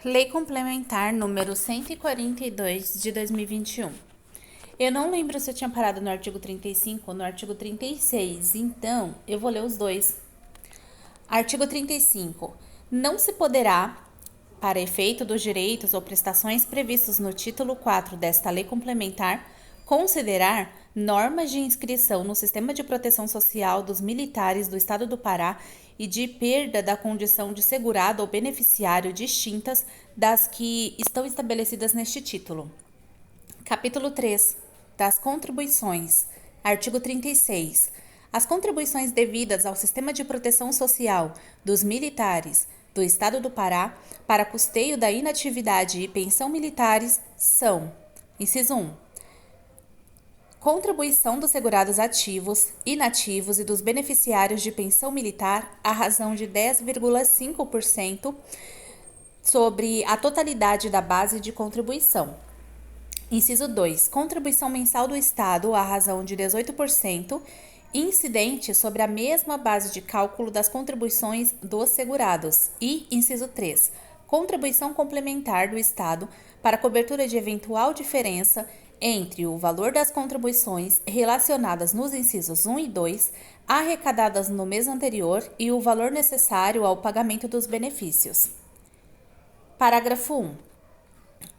Lei Complementar número 142 de 2021. Eu não lembro se eu tinha parado no artigo 35 ou no artigo 36, então eu vou ler os dois. Artigo 35. Não se poderá, para efeito dos direitos ou prestações previstos no título 4 desta lei complementar, considerar normas de inscrição no Sistema de Proteção Social dos militares do Estado do Pará e de perda da condição de segurado ou beneficiário distintas das que estão estabelecidas neste título. Capítulo 3. Das contribuições. Artigo 36. As contribuições devidas ao Sistema de Proteção Social dos militares do Estado do Pará para custeio da inatividade e pensão militares são: inciso 1. Contribuição dos segurados ativos, inativos e dos beneficiários de pensão militar à razão de 10,5% sobre a totalidade da base de contribuição. Inciso 2. Contribuição mensal do Estado à razão de 18%, incidente sobre a mesma base de cálculo das contribuições dos segurados. E, inciso 3. Contribuição complementar do Estado para cobertura de eventual diferença entre o valor das contribuições relacionadas nos incisos 1 e 2, arrecadadas no mês anterior, e o valor necessário ao pagamento dos benefícios. Parágrafo 1.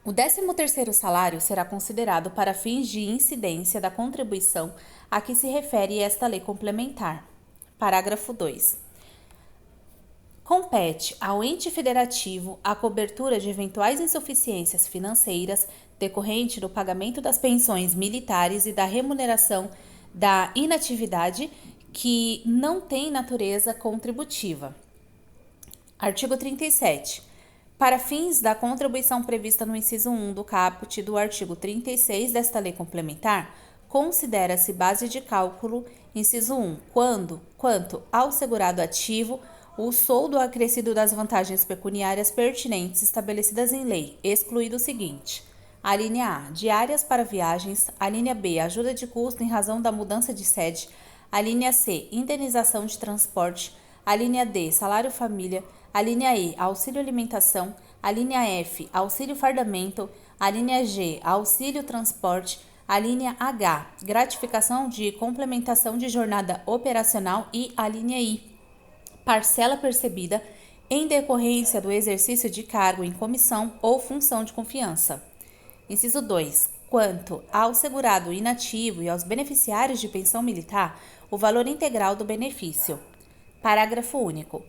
O 13º salário será considerado para fins de incidência da contribuição a que se refere esta lei complementar. Parágrafo 2. Compete ao ente federativo a cobertura de eventuais insuficiências financeiras decorrente do pagamento das pensões militares e da remuneração da inatividade que não tem natureza contributiva. Artigo 37. Para fins da contribuição prevista no inciso 1 do caput do artigo 36 desta lei complementar, considera-se base de cálculo, inciso 1, quanto ao segurado ativo, o soldo acrescido das vantagens pecuniárias pertinentes estabelecidas em lei, excluído o seguinte: a linha A, diárias para viagens; a linha B, ajuda de custo em razão da mudança de sede; a linha C, indenização de transporte; a linha D, salário família; a linha E, auxílio alimentação; a linha F, auxílio fardamento; a linha G, auxílio transporte; a linha H, gratificação de complementação de jornada operacional; e a linha I, parcela percebida em decorrência do exercício de cargo em comissão ou função de confiança. Inciso 2. Quanto ao segurado inativo e aos beneficiários de pensão militar, o valor integral do benefício. Parágrafo único.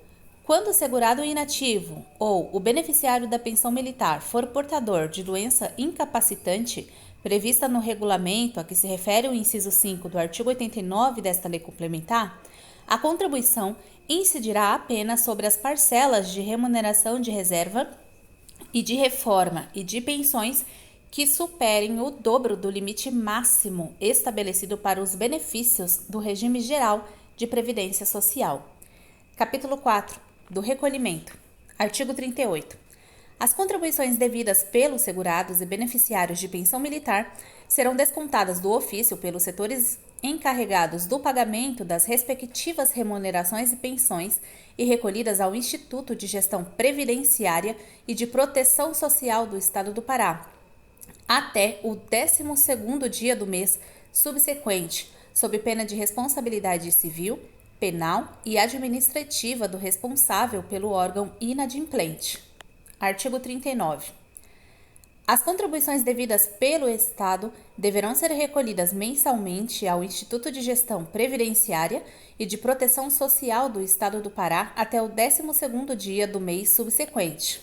Quando o segurado inativo ou o beneficiário da pensão militar for portador de doença incapacitante prevista no regulamento a que se refere o inciso 5 do artigo 89 desta lei complementar, a contribuição incidirá apenas sobre as parcelas de remuneração de reserva e de reforma e de pensões que superem o dobro do limite máximo estabelecido para os benefícios do regime geral de previdência social. Capítulo 4. Do recolhimento. Artigo 38. As contribuições devidas pelos segurados e beneficiários de pensão militar serão descontadas do ofício pelos setores encarregados do pagamento das respectivas remunerações e pensões e recolhidas ao Instituto de Gestão Previdenciária e de Proteção Social do Estado do Pará, até o 12º dia do mês subsequente, sob pena de responsabilidade civil, penal e administrativa do responsável pelo órgão inadimplente. Artigo 39. As contribuições devidas pelo Estado deverão ser recolhidas mensalmente ao Instituto de Gestão Previdenciária e de Proteção Social do Estado do Pará até o 12º dia do mês subsequente.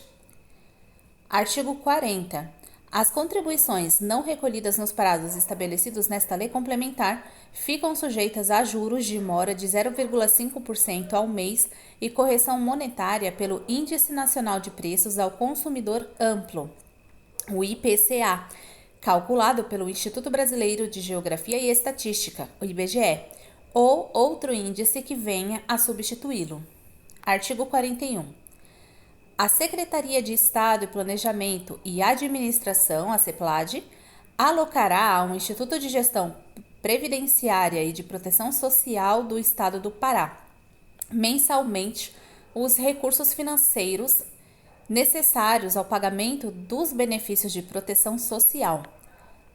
Artigo 40. As contribuições não recolhidas nos prazos estabelecidos nesta lei complementar ficam sujeitas a juros de mora de 0,5% ao mês e correção monetária pelo Índice Nacional de Preços ao Consumidor Amplo, o IPCA, calculado pelo Instituto Brasileiro de Geografia e Estatística, o IBGE, ou outro índice que venha a substituí-lo. Artigo 41. A Secretaria de Estado e Planejamento e Administração, a CEPLAD, alocará ao Instituto de Gestão Previdenciária e de Proteção Social do Estado do Pará, mensalmente, os recursos financeiros necessários ao pagamento dos benefícios de proteção social.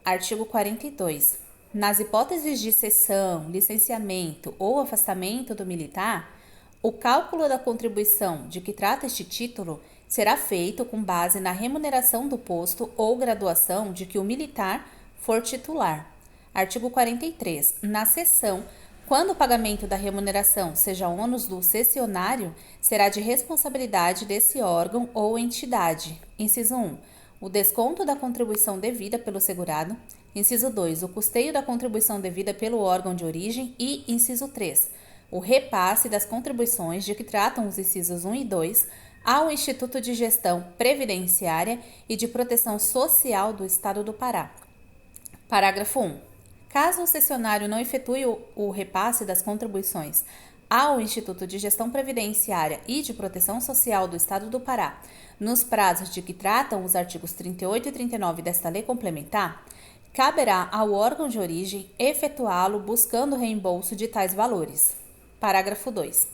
Artigo 42. Nas hipóteses de cessão, licenciamento ou afastamento do militar, o cálculo da contribuição de que trata este título será feito com base na remuneração do posto ou graduação de que o militar for titular. Artigo 43. Na cessão, quando o pagamento da remuneração seja ônus do cessionário, será de responsabilidade desse órgão ou entidade. Inciso 1. O desconto da contribuição devida pelo segurado. Inciso 2. O custeio da contribuição devida pelo órgão de origem. E, inciso 3. O repasse das contribuições de que tratam os incisos 1 e 2 ao Instituto de Gestão Previdenciária e de Proteção Social do Estado do Pará. Parágrafo 1. Caso o cessionário não efetue o repasse das contribuições ao Instituto de Gestão Previdenciária e de Proteção Social do Estado do Pará, nos prazos de que tratam os artigos 38 e 39 desta lei complementar, caberá ao órgão de origem efetuá-lo buscando o reembolso de tais valores. Parágrafo 2.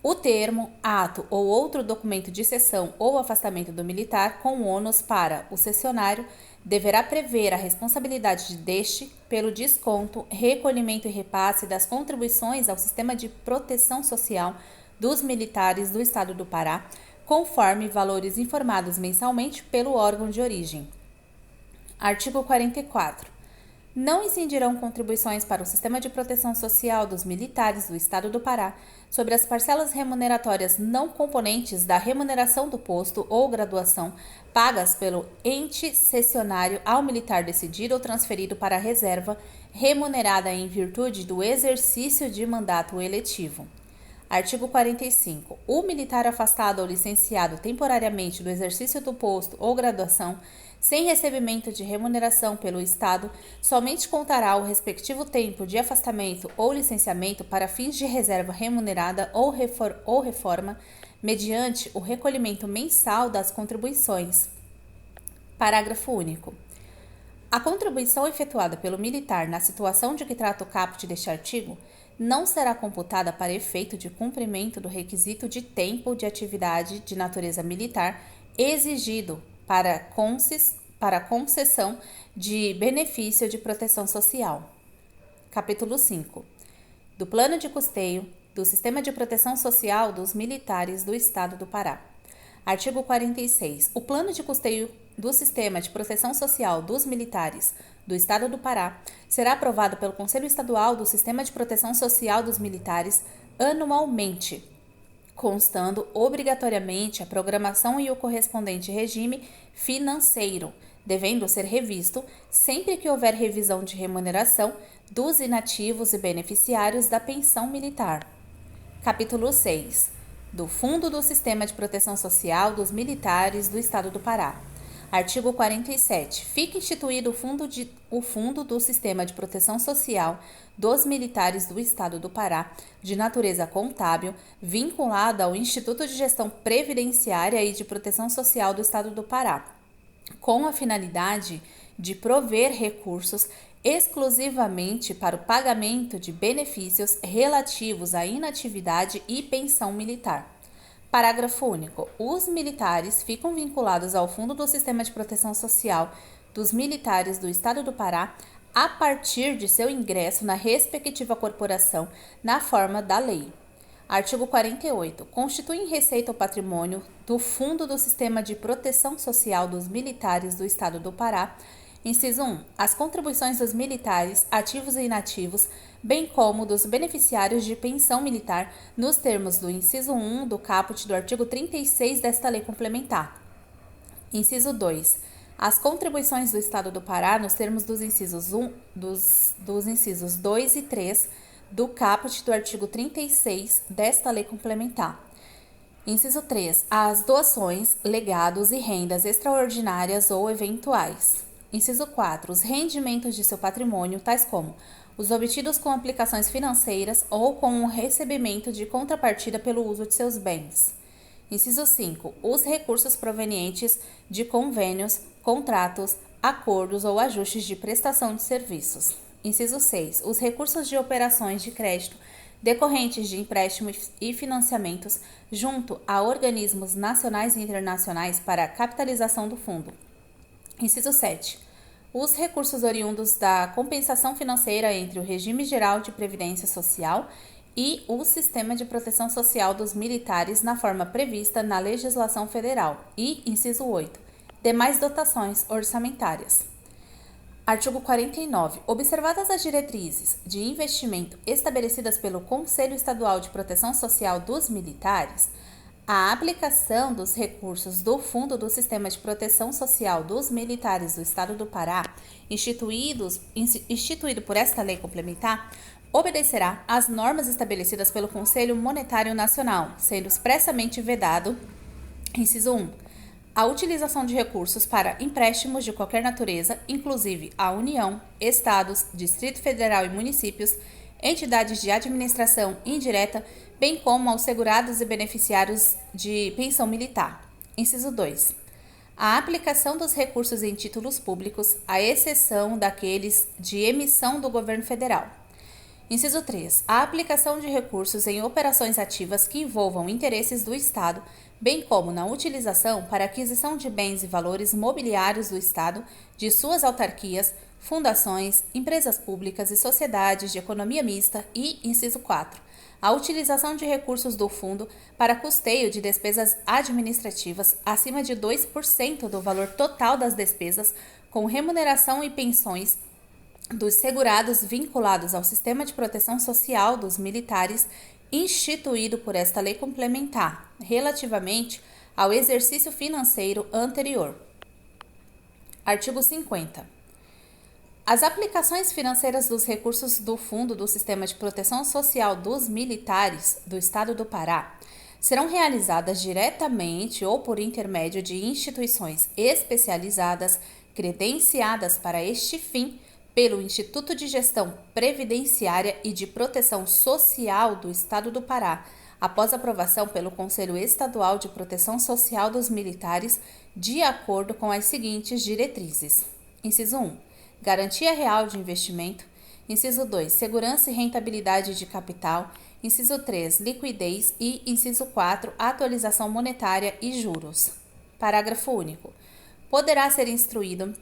O termo, ato ou outro documento de cessão ou afastamento do militar com ônus para o cessionário deverá prever a responsabilidade deste pelo desconto, recolhimento e repasse das contribuições ao sistema de proteção social dos militares do Estado do Pará, conforme valores informados mensalmente pelo órgão de origem. Artigo 44. Não incidirão contribuições para o sistema de proteção social dos militares do Estado do Pará sobre as parcelas remuneratórias não componentes da remuneração do posto ou graduação pagas pelo ente cessionário ao militar decidido ou transferido para a reserva, remunerada em virtude do exercício de mandato eletivo. Artigo 45. O militar afastado ou licenciado temporariamente do exercício do posto ou graduação, sem recebimento de remuneração pelo Estado, somente contará o respectivo tempo de afastamento ou licenciamento para fins de reserva remunerada ou reforma, mediante o recolhimento mensal das contribuições. Parágrafo único. A contribuição efetuada pelo militar na situação de que trata o caput deste artigo não será computada para efeito de cumprimento do requisito de tempo de atividade de natureza militar exigido para concessão de benefício de proteção social. Capítulo 5. Do Plano de Custeio do Sistema de Proteção Social dos Militares do Estado do Pará. Artigo 46. O Plano de Custeio do Sistema de Proteção Social dos Militares do Estado do Pará será aprovado pelo Conselho Estadual do Sistema de Proteção Social dos Militares anualmente, constando obrigatoriamente a programação e o correspondente regime financeiro, devendo ser revisto sempre que houver revisão de remuneração dos inativos e beneficiários da pensão militar. Capítulo 6. Do Fundo do Sistema de Proteção Social dos Militares do Estado do Pará. Artigo 47. Fica instituído o Fundo do Sistema de Proteção Social dos Militares do Estado do Pará, de natureza contábil, vinculado ao Instituto de Gestão Previdenciária e de Proteção Social do Estado do Pará, com a finalidade de prover recursos exclusivamente para o pagamento de benefícios relativos à inatividade e pensão militar. Parágrafo único. Os militares ficam vinculados ao Fundo do Sistema de Proteção Social dos Militares do Estado do Pará a partir de seu ingresso na respectiva corporação na forma da lei. Artigo 48. Constituem receita ou patrimônio do Fundo do Sistema de Proteção Social dos Militares do Estado do Pará. Inciso 1. As contribuições dos militares, ativos e inativos, bem como dos beneficiários de pensão militar, nos termos do inciso 1 do caput do artigo 36 desta lei complementar. Inciso 2. As contribuições do Estado do Pará, nos termos dos incisos 2 e 3 do caput do artigo 36 desta lei complementar. Inciso 3. As doações, legados e rendas extraordinárias ou eventuais. Inciso 4. Os rendimentos de seu patrimônio, tais como os obtidos com aplicações financeiras ou com o recebimento de contrapartida pelo uso de seus bens. Inciso 5. Os recursos provenientes de convênios, contratos, acordos ou ajustes de prestação de serviços. Inciso 6. Os recursos de operações de crédito decorrentes de empréstimos e financiamentos junto a organismos nacionais e internacionais para a capitalização do fundo. Inciso 7. Os recursos oriundos da compensação financeira entre o Regime Geral de Previdência Social e o Sistema de Proteção Social dos Militares na forma prevista na legislação federal. E, inciso 8. Demais dotações orçamentárias. Artigo 49. Observadas as diretrizes de investimento estabelecidas pelo Conselho Estadual de Proteção Social dos Militares, a aplicação dos recursos do Fundo do Sistema de Proteção Social dos Militares do Estado do Pará, instituído por esta lei complementar, obedecerá às normas estabelecidas pelo Conselho Monetário Nacional, sendo expressamente vedado, inciso 1, a utilização de recursos para empréstimos de qualquer natureza, inclusive a União, Estados, Distrito Federal e municípios, entidades de administração indireta, bem como aos segurados e beneficiários de pensão militar. Inciso 2. A aplicação dos recursos em títulos públicos, à exceção daqueles de emissão do governo federal. Inciso 3. A aplicação de recursos em operações ativas que envolvam interesses do Estado, bem como na utilização para aquisição de bens e valores mobiliários do Estado, de suas autarquias, fundações, empresas públicas e sociedades de economia mista e, inciso 4, a utilização de recursos do fundo para custeio de despesas administrativas acima de 2% do valor total das despesas com remuneração e pensões dos segurados vinculados ao Sistema de Proteção Social dos Militares instituído por esta lei complementar, relativamente ao exercício financeiro anterior. Artigo 50. As aplicações financeiras dos recursos do Fundo do Sistema de Proteção Social dos Militares do Estado do Pará serão realizadas diretamente ou por intermédio de instituições especializadas credenciadas para este fim pelo Instituto de Gestão Previdenciária e de Proteção Social do Estado do Pará, após aprovação pelo Conselho Estadual de Proteção Social dos Militares, de acordo com as seguintes diretrizes. Inciso 1. Garantia real de investimento. Inciso 2. Segurança e rentabilidade de capital. Inciso 3. Liquidez. E, inciso 4. Atualização monetária e juros. Parágrafo único. Poderá ser instituído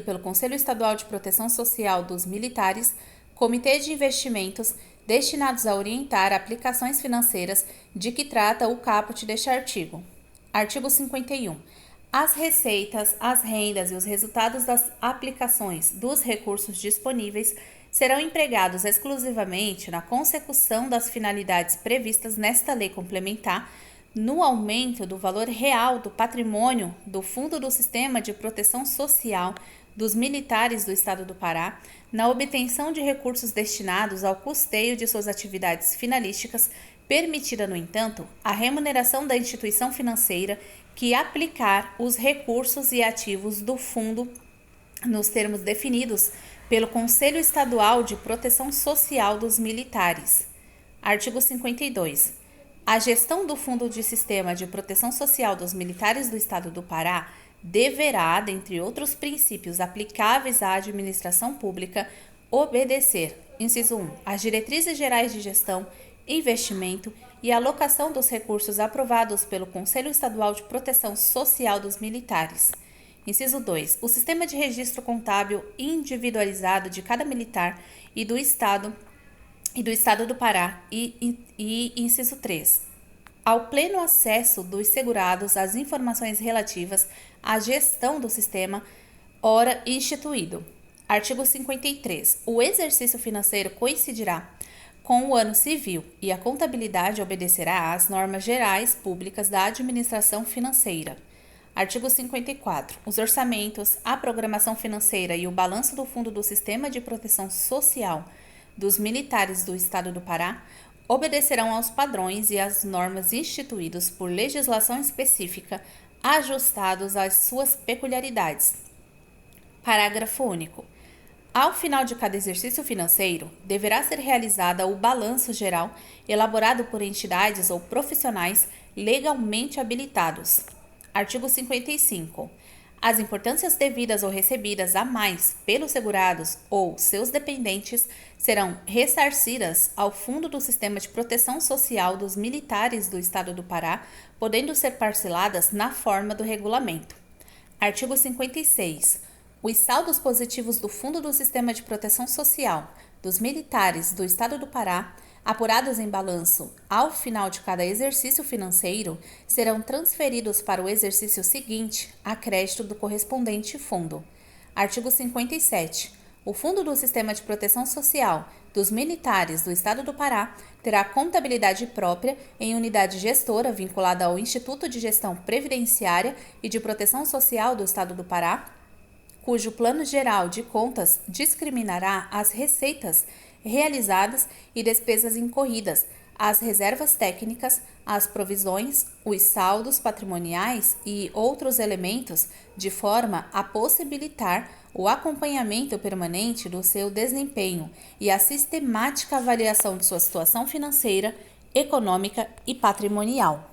pelo Conselho Estadual de Proteção Social dos Militares comitê de investimentos destinados a orientar aplicações financeiras de que trata o caput deste artigo. Artigo 51. As receitas, as rendas e os resultados das aplicações dos recursos disponíveis serão empregados exclusivamente na consecução das finalidades previstas nesta lei complementar, no aumento do valor real do patrimônio do Fundo do Sistema de Proteção Social dos Militares do Estado do Pará, na obtenção de recursos destinados ao custeio de suas atividades finalísticas, permitida, no entanto, a remuneração da instituição financeira que aplicar os recursos e ativos do fundo nos termos definidos pelo Conselho Estadual de Proteção Social dos Militares. Artigo 52. A gestão do Fundo de Sistema de Proteção Social dos Militares do Estado do Pará deverá, dentre outros princípios aplicáveis à administração pública, obedecer, inciso 1, às diretrizes gerais de gestão, investimento e alocação dos recursos aprovados pelo Conselho Estadual de Proteção Social dos Militares. Inciso 2, o sistema de registro contábil individualizado de cada militar e do Estado do Pará e inciso 3, ao pleno acesso dos segurados às informações relativas à gestão do sistema, ora instituído. Artigo 53. O exercício financeiro coincidirá com o ano civil e a contabilidade obedecerá às normas gerais públicas da administração financeira. Artigo 54. Os orçamentos, a programação financeira e o balanço do Fundo do Sistema de Proteção Social dos Militares do Estado do Pará obedecerão aos padrões e às normas instituídos por legislação específica, ajustados às suas peculiaridades. Parágrafo único. Ao final de cada exercício financeiro, deverá ser realizada o balanço geral elaborado por entidades ou profissionais legalmente habilitados. Artigo 55. As importâncias devidas ou recebidas a mais pelos segurados ou seus dependentes serão ressarcidas ao Fundo do Sistema de Proteção Social dos Militares do Estado do Pará, podendo ser parceladas na forma do regulamento. Artigo 56. Os saldos positivos do Fundo do Sistema de Proteção Social dos Militares do Estado do Pará, apurados em balanço ao final de cada exercício financeiro, serão transferidos para o exercício seguinte a crédito do correspondente fundo. Artigo 57. O Fundo do Sistema de Proteção Social dos Militares do Estado do Pará terá contabilidade própria em unidade gestora vinculada ao Instituto de Gestão Previdenciária e de Proteção Social do Estado do Pará, cujo Plano Geral de Contas discriminará as receitas realizadas e despesas incorridas, as reservas técnicas, as provisões, os saldos patrimoniais e outros elementos, de forma a possibilitar o acompanhamento permanente do seu desempenho e a sistemática avaliação de sua situação financeira, econômica e patrimonial.